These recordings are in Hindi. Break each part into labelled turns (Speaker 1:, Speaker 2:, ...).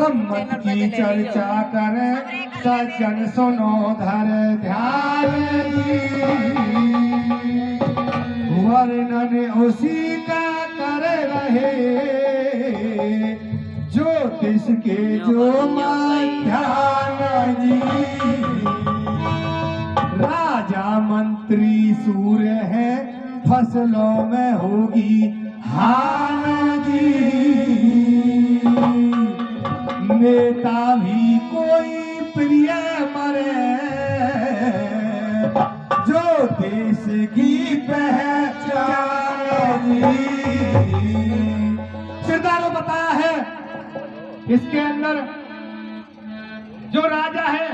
Speaker 1: सम्मत की चर्चा करें सज्जन सुनो धर ध्यान जी, वर्णन उसी का कर रहे ज्योतिष के जो मध्याह्न जी। राजा मंत्री सूर्य है फसलों में होगी हान जी, नेता भी कोई प्रिय मरे जो देश की पहचान जी। सिद्धार्थ बताया है इसके अंदर जो राजा है,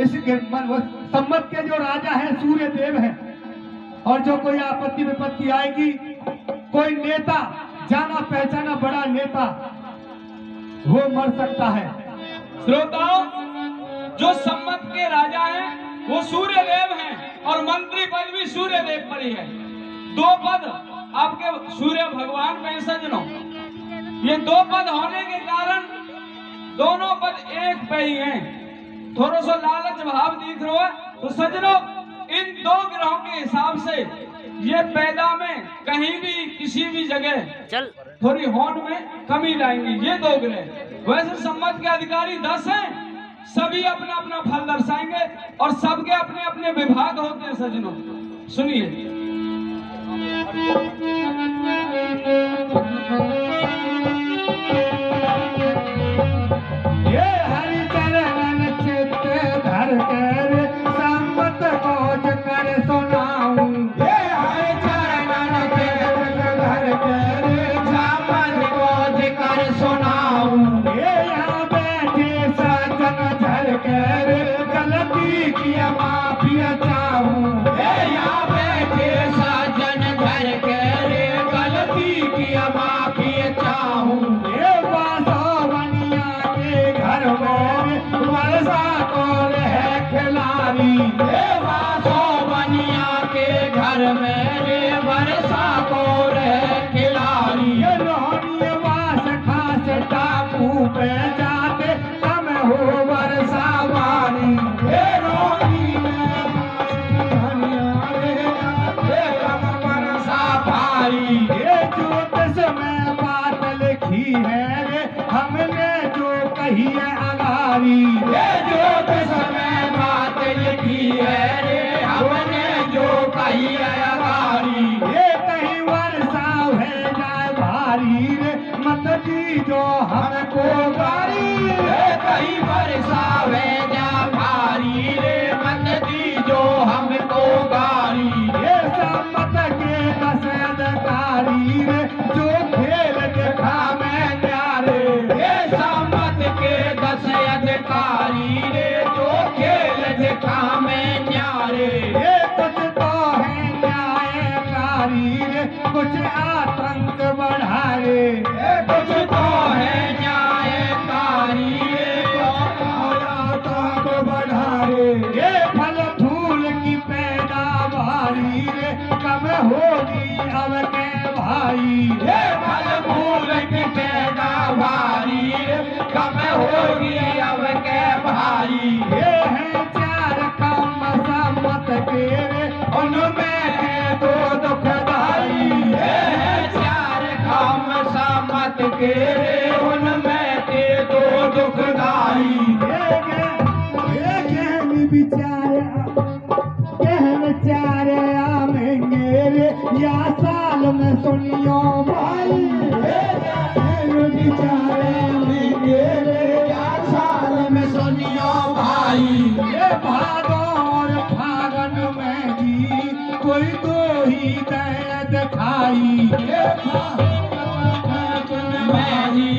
Speaker 1: इसके सम्मत के जो राजा है सूर्य देव है, और जो कोई आपत्ति विपत्ति आएगी, कोई नेता जाना पहचाना बड़ा नेता वो मर सकता है।
Speaker 2: श्रोताओं, जो सम्मत के राजा हैं वो सूर्य देव हैं और मंत्री पद भी सूर्य देव पर ही है। दो पद आपके सूर्य भगवान में सजनों, ये दो पद होने के कारण दोनों पद एक पे ही हैं। थोड़ा सा लालच भाव दिख रहा है तो सजनों, इन दो ग्रहों के हिसाब से ये पैदा में कहीं भी किसी भी जगह चल थोड़ी होंद में कमी लाएंगे ये दो ग्रह। वैसे सम्मत के अधिकारी 10 हैं, सभी अपना अपना फल दर्शाएंगे और सबके अपने अपने विभाग होते हैं। सजनों सुनिए,
Speaker 1: ये हरिचरण चित्त धर कर सम्मत को कर सुनाऊं, ये हरिचरण चित्त धर कर सम्मत को कर सुनाऊं, ये यहाँ बैठे सज्जन धर कर गलती की माफी चाहूं, ये यहाँ बैठे सज्जन धर कर गलती की माफी चाहूं, ये वर्षा कौन है खिलाड़ी, बनिया के घर में रे वर्षा कौन है खिलाड़ी, रोहनी वास खास टापू पे जाते कम हो वर्षा वाली, रोहनी वर्षा भारी, ये ज्योतिष में बात लिखी है रे हमने जो कही है अगारी, ये ज्योतिष में बात लिखी है रे हमने जो कही है अगारी, ये कहीं वर्षा है जाए भारी रे मत दीजो हमको गारी, ये कहीं वर्षा है जाए भारी रे मत दीजो हमको गारी, ये सम्मत के 10 अधिकारी रे जो खेल देखा मैं प्यारे, ये सम्मत के 10 अधिकारी रे जो खेल देखा मैं न्यारे, ये कुछ तो है न्यायकारी रे कुछ आतंक बढ़ाए, ये कुछ तो है न्यायकारी रे आतंक बढ़ाए, ये फल फूल की पैदावारी रे कम होगी अब के भाई, ये फल फूल की पैदावारी रे कम होगी अब के भाई, ये है 4 काम सम्मत के रे उनमें है 2 दुखदाई, ये है 4 काम सम्मत के रे उनमें है 2 दुखदाई, ये कहन विचारे आमेंगे रे या साल में सुनियो भाई, विचारे आमेंगे रे या साल में सुनियो भाई, ये भादो और फागन में जी कोई तो ही दया दिखाई, ये फागन में जी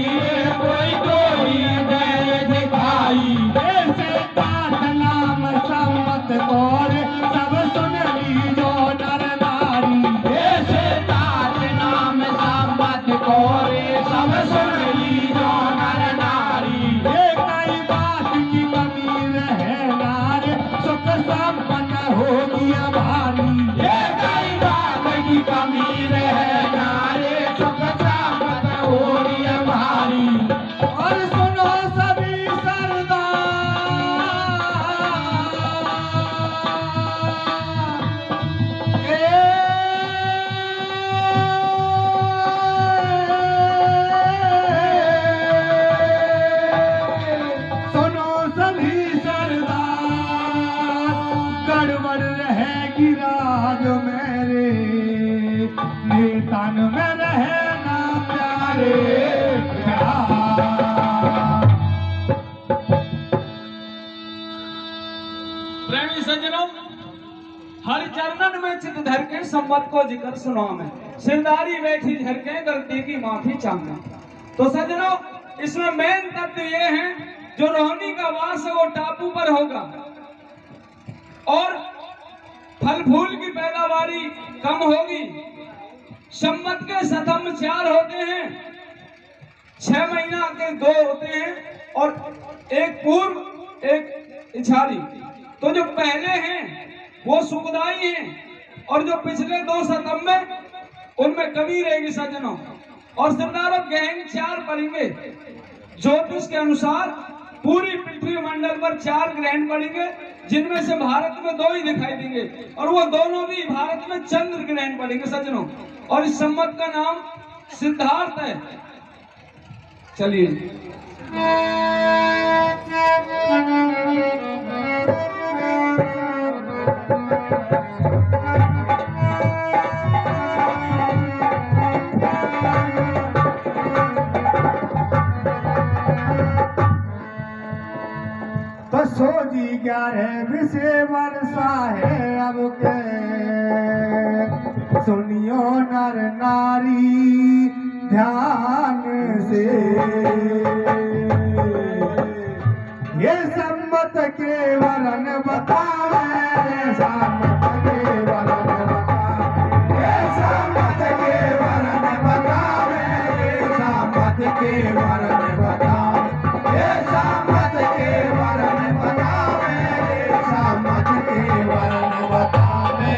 Speaker 1: कोई तो ही दया दिखाई, ऐसे बात नाम सम्मत और सब सुन लीजो नर नारी, ऐसे बात नाम सम्मत और सब सुन लीजो नर नारी, ये कई बात की कमी रहे नारे सुख संपन्न होगी भारी, ये कई बात की कमी रहे नारे सुख संपन्न होगी भारी, और सुन तन में रहे ना प्यारे प्यार।
Speaker 2: प्रेमी सज्जनों, हर चरणन में चित धर के सम्मत को जिक्र सुना में, सिरदारी बैठी धर के गलती की माफी चाहना। तो सज्जनों, इसमें मेन तत्व ये है, जो रोहिणी का वास है वो टापू पर होगा और फल फूल की पैदावारी कम होगी। सम्मत के सतम 4 होते हैं, 6 महीना के 2 होते हैं और एक पूर्व एक इछारी। तो जो पहले हैं वो सुखदाई हैं और जो पिछले 2 सतम में उनमें कमी रहेगी सज्जनों। और सरदारों गहन 4 पड़ेंगे। ज्योतिष के अनुसार पूरी पृथ्वी मंडल पर 4 ग्रहण पड़ेंगे, जिनमें से भारत में 2 ही दिखाई देंगे और वो दोनों भी भारत में चंद्र ग्रहण पड़ेंगे सज्जनों। और इस सम्मत का नाम सिद्धार्थ है। चलिए
Speaker 1: तो सोजी 11 विषे वर्षा है अब के, सुनियो नर नारी ध्यान से। ये सम्मत के वरन बतावे, सम्मत के वरन बतावे, ये सम्मत के वरन बतावे, सम्मत के वरन बतावे, ये सम्मत के वरन बतावे, सम्मत के वरन बतावे।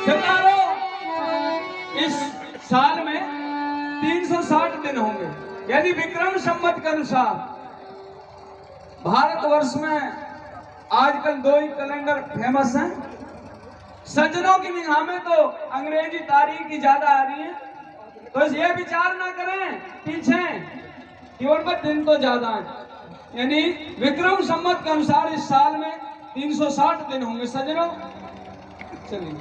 Speaker 2: सरदारों, इस साल में 360 दिन होंगे, यानी विक्रम संवत के अनुसार। भारतवर्ष में आजकल 2 ही कैलेंडर फेमस हैं। सज्जनों की निगाह में तो अंग्रेजी तारीख की ज्यादा आ रही है, तो ये विचार ना करें पीछे कि उनमें दिन तो ज्यादा है। यानी विक्रम संवत के अनुसार इस साल में 360 दिन होंगे सज्जनों। चलिए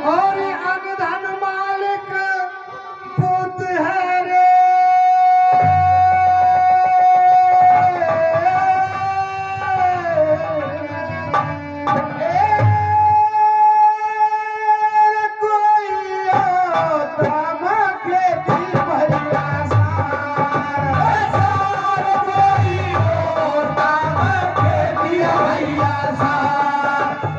Speaker 1: और अनधन मालिक पुत है रे, कोई होता खेती भैया सार, कोई होता खेती भैया सार।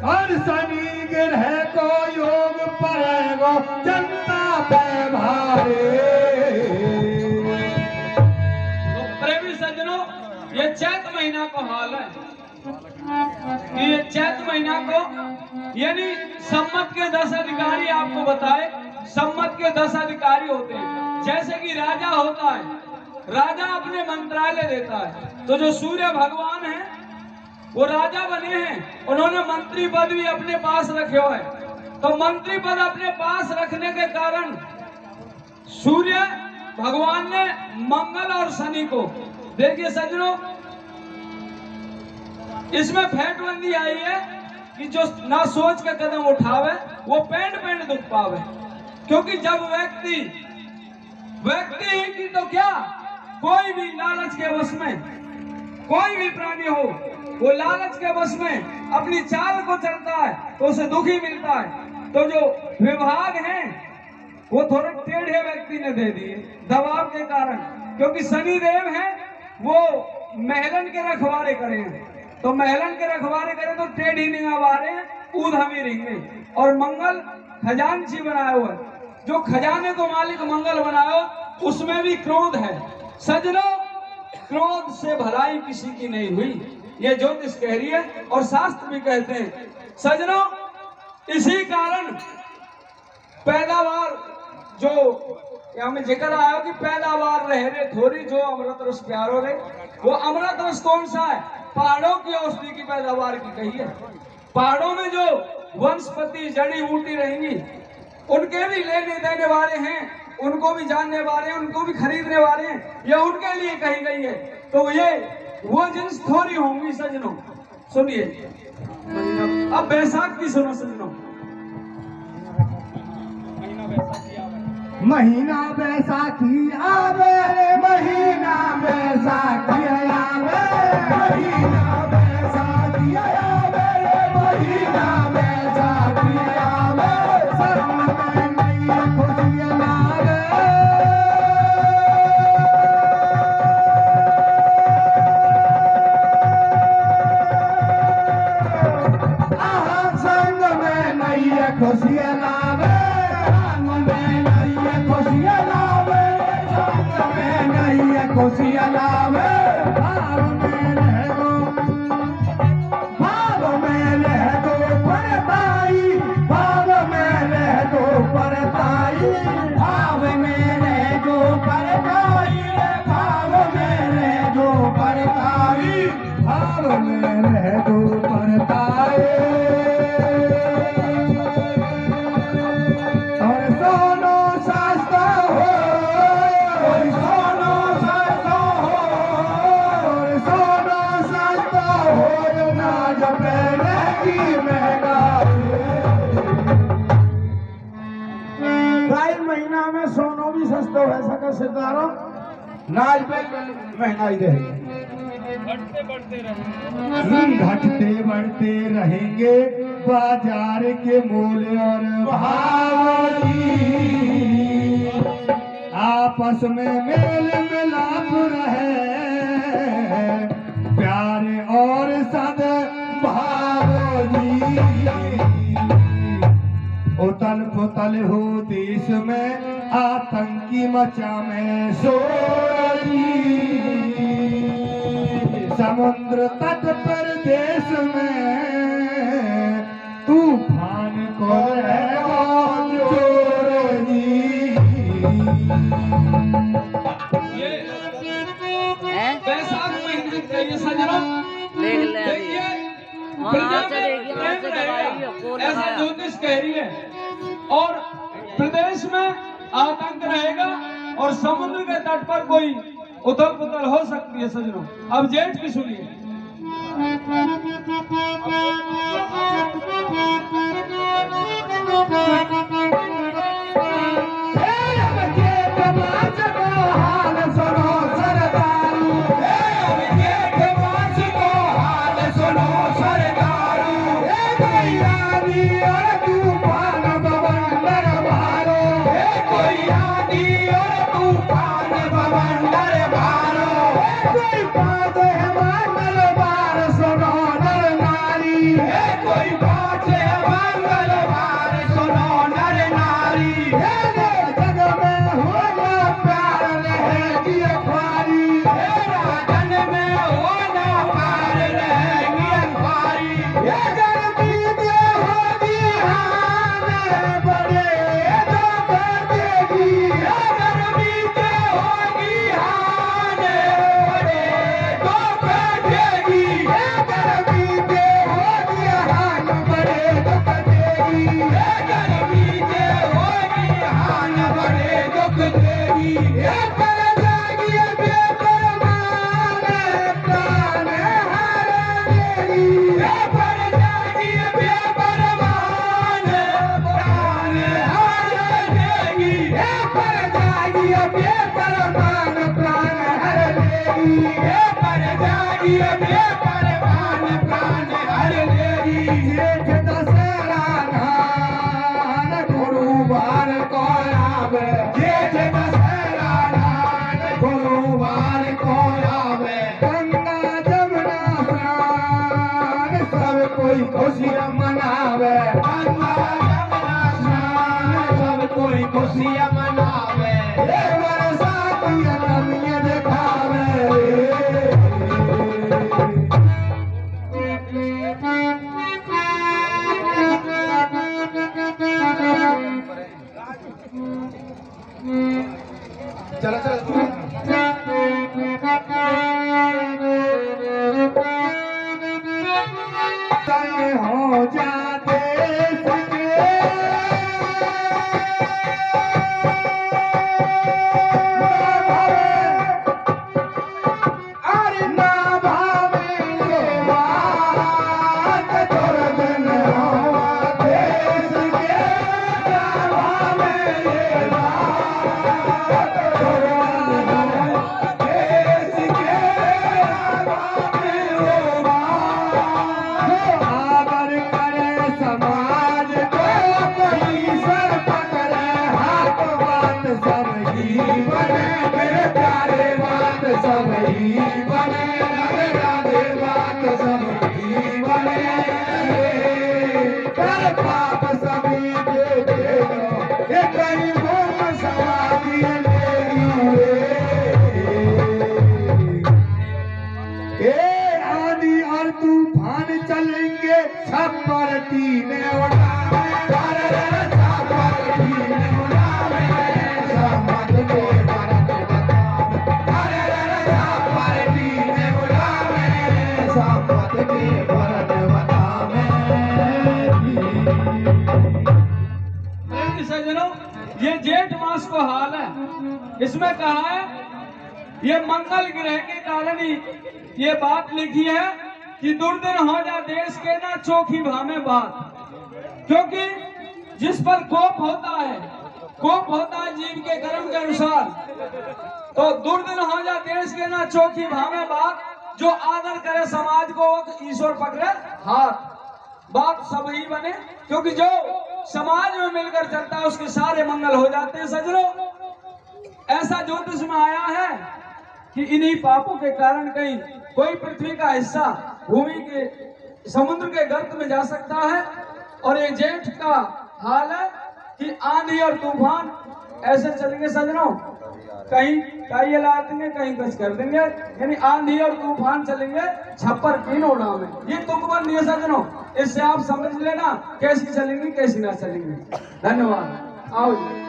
Speaker 1: और शनि ग्रह को योग पड़ेगो जनता पे भारे।
Speaker 2: तो प्रेमी सज्जनों, ये चैत महीना का हाल है कि ये चैत महीना को यानी सम्मत के 10 अधिकारी आपको बताए, सम्मत के 10 अधिकारी होते हैं। जैसे कि राजा होता है, राजा अपने मंत्रालय देता है, तो जो सूर्य भगवान है वो राजा बने हैं, उन्होंने मंत्री पद भी अपने पास रखे हुए हैं। तो मंत्री पद अपने पास रखने के कारण सूर्य भगवान ने मंगल और शनि को, देखिए सज्जनों, इसमें फेंटबंदी आई है कि जो ना सोच के कदम उठावे वो पेंड दुख पावे। क्योंकि जब व्यक्ति की तो क्या, कोई भी लालच के वश में, कोई भी प्राणी हो वो लालच के वश में अपनी चाल को चलता है तो उसे दुख ही मिलता है। तो जो विभाग हैं वो थोड़े टेढ़े व्यक्ति ने दे दिए दबाव के कारण, क्योंकि शनि देव हैं वो महलन के रखवारे करें, तो महलन के रखवारे करें तो टेढ़ी निगाह वाले ऊद हमी रहेंगे। और मंगल खजांची बनाया हुआ है, जो खजाने को मालिक मंगल बनाया उसमें भी क्रोध है। सज्जनों, क्रोध से भलाई किसी की नहीं हुई, ये ज्योतिष कह रही है और शास्त्र भी कहते हैं। सज्जनों, इसी कारण पैदावार जो यहाँ में जिक्र आया कि पैदावार रह रे थोड़ी जो अमृत रस प्यारो रे, वो अमृत रस कौन सा है? पहाड़ों की औषधि की पैदावार की कही है। पहाड़ों में जो वनस्पति जड़ी बूटी रहेंगी उनके भी लेने देने वाले हैं, उनको भी जानने वाले हैं, उनको भी खरीदने वाले हैं, ये उनके लिए कही गई है। तो ये वो जिन्स थोड़ी होंगी सजनों। सुनिए अब बैसाख की सुनो सजनों।
Speaker 1: महीना बैसाखी आवे, महीना बैसाखी आवे, महीना बैसाखी आवे, महीना बैसाखी आवे, सब में नई खुशियाँ लावे। आहा संग में नई खुशियाँ लावे, संग में नई खुशियाँ लावे, संग में नई खुशियाँ लावे। भाव में रह दो परताई, भाव में रह दो परताई, भाव में रह दो परताई, भाव में रह दो परताई, भाव में रह दो परताई। और सोनो सस्ता हो, सोनो सस्ता हो, सोनो सस्ता हो, नाज पहने की महंगाई। प्राइल महीना में सोनो भी सस्ता हो सका सितारो, नाज पे महंगाई रहेगी। घटते बढ़ते रहेंगे बाजार के मूल और भाव जी, आपस में मेल मिलाप रहे, प्यार और सद्भाव जी। उतल पुतल हो देश में, आतंकी मचा में शोर जी, समुद्र तट पर देश में तूफान को रहेगा चोर जी।
Speaker 2: ये बैसाख महीने का ये सजनों देखिए, ऐसा ज्योतिष कह रही है। और प्रदेश में आतंक रहेगा और समुद्र के तट पर कोई उथल पुथल हो सकती है सजनों। अब जेठ की सुनिए।
Speaker 1: हाल सुनो सरदारू, जेठ में परवान प्राण हर लेरी जेठ दशहरा नान गुरुवार को आवे जेठ दशहरा नान गुरुवार को आवे गंगा जमुना स्नान सब कोई खुशियां मनावे गंगा जमुना स्नान सब कोई खुशियां मनावे बरसात नदियां दिखावे चलो चलो हो जाते आंधी और तूफान चलेंगे छप्पर टीने उड़ावे छप्पर टीने उड़ावे समझ के भरत बतावे छप्पर टीने उड़ावे समझ के भरत बतावे
Speaker 2: सज्जनों, ये जेठ मास को हाल है। इसमें कहा है ये मंगल ग्रह के कारण ही ये बात लिखी है कि दुर्दिन हो जा देश के ना चोखी भामे बात, क्योंकि जिस पर कोप होता है जीव के कर्म के अनुसार, तो दुर्दिन हो जा देश के ना चोखी भामे बात, जो आदर करे समाज को ईश्वर पकड़े हाथ। बात सब ही बने, क्योंकि जो समाज में मिलकर चलता है उसके सारे मंगल हो जाते हैं। सज्जनों, ऐसा ज्योतिष में आया है कि इन्हीं पापों के कारण कहीं कोई पृथ्वी का हिस्सा भूमि के समुद्र के गर्त में जा सकता है। और ये जेठ का हाल है कि आंधी और तूफान ऐसे चलेंगे सज्जनों, कहीं काई ला देंगे, कहीं कुछ कर देंगे, यानी आंधी और तूफान चलेंगे छप्पर की नोड़ा में। ये तुकबंदी है सज्जनों, इससे आप समझ लेना कैसी चलेंगी कैसी ना चलेंगी। धन्यवाद। आओ जी।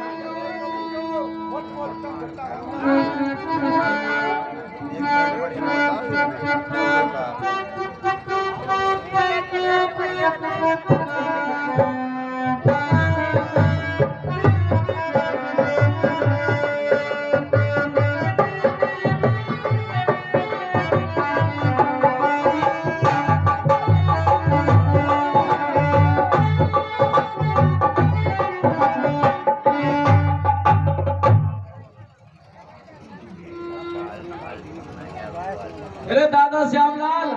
Speaker 2: अरे दादा श्यामलाल,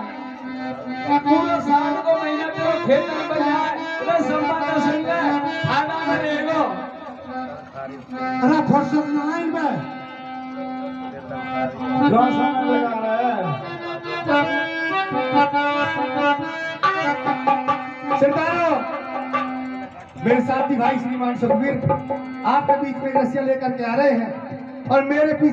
Speaker 2: पूरा साल को महीना तेरे खेत में बजाए, अरे संबंध सुन ले, खाना में रहेगो।
Speaker 1: अरे फुर्सत नहीं में जो समय लगा रहा है सरदारों, मेरे साथी भाई श्रीमान सुखबीर आपके बीच में रस्सियां लेकर के आ रहे हैं और मेरे पीछे